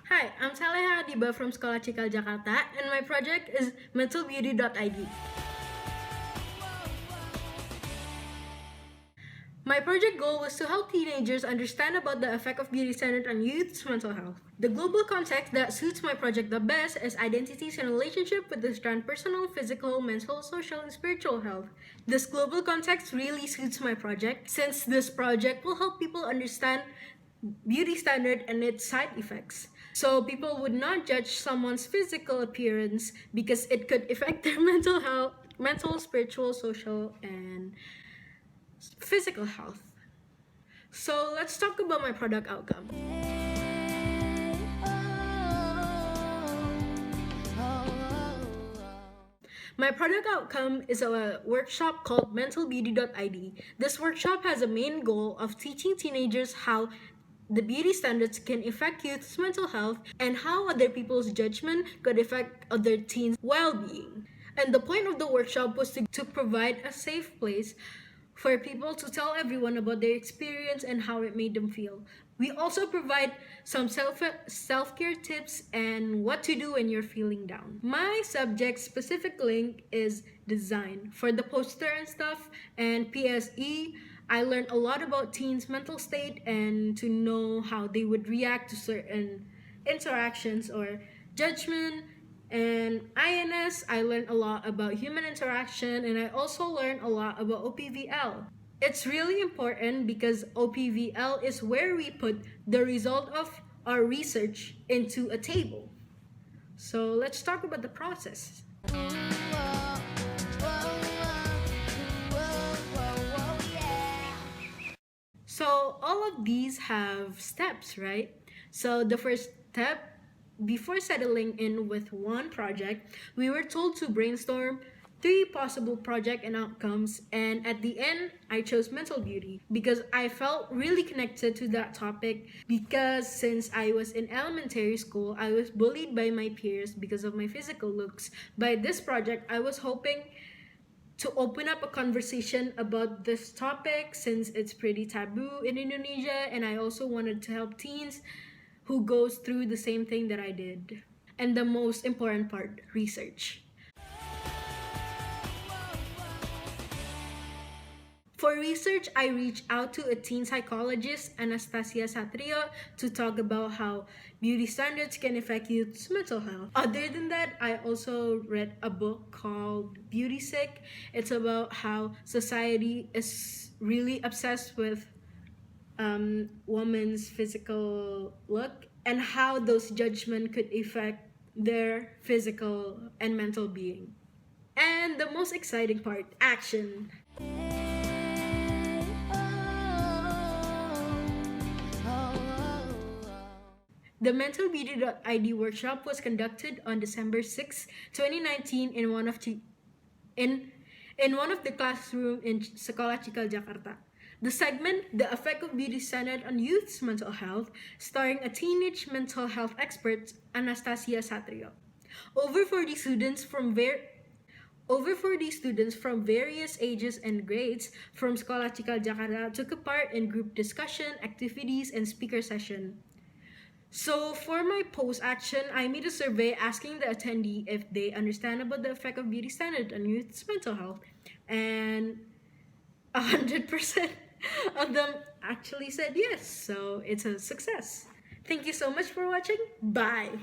Hi, I'm Saleha Adiba from Sekolah Cikal, Jakarta, and my project is mentalbeauty.id. My project goal was to help teenagers understand about the effect of beauty standard on youth's mental health. The global context that suits my project the best is identities in relationship with the transpersonal, physical, mental, social, and spiritual health. This global context really suits my project since this project will help people understand beauty standard and its side effects. So people would not judge someone's physical appearance because it could affect their mental health, mental, spiritual, social, and physical health. So let's talk about my product outcome. My product outcome is a workshop called mentalbeauty.id. This workshop has a main goal of teaching teenagers how the beauty standards can affect youth's mental health and how other people's judgment could affect other teens' well-being. And the point of the workshop was to provide a safe place for people to tell everyone about their experience and how it made them feel. We also provide some self-care tips and what to do when you're feeling down. My subject specific link is design for the poster and stuff, and PSE. I learned a lot about teens' mental state and to know how they would react to certain interactions or judgment. And INS, I learned a lot about human interaction, and I also learned a lot about OPVL. It's really important because OPVL is where we put the result of our research into a table. So let's talk about the process. So all of these have steps, right? So the first step, before settling in with one project, we were told to brainstorm 3 possible project and outcomes, and at the end, I chose mental beauty because I felt really connected to that topic because since I was in elementary school, I was bullied by my peers because of my physical looks. By this project, I was hoping to open up a conversation about this topic since it's pretty taboo in Indonesia, and I also wanted to help teens who goes through the same thing that I did. And the most important part, research. For research, I reached out to a teen psychologist, Anastasia Satrio, to talk about how beauty standards can affect youth's mental health. Other than that, I also read a book called Beauty Sick. It's about how society is really obsessed with women's physical look and how those judgments could affect their physical and mental being. And the most exciting part, action. The mentalbeauty.id workshop was conducted on December 6, 2019 in one of the classroom in Sekolah, Cikal, Jakarta. The segment, The Effect of Beauty Standard on Youth's Mental Health, starring a teenage mental health expert, Anastasia Satrio. Over 40 students from various ages and grades from Sekolah Cikal, Jakarta took a part in group discussion, activities, and speaker session. So for my post-action, I made a survey asking the attendee if they understand about the effect of beauty standard on youth's mental health, and 100% of them actually said yes, so it's a success. Thank you so much for watching. Bye!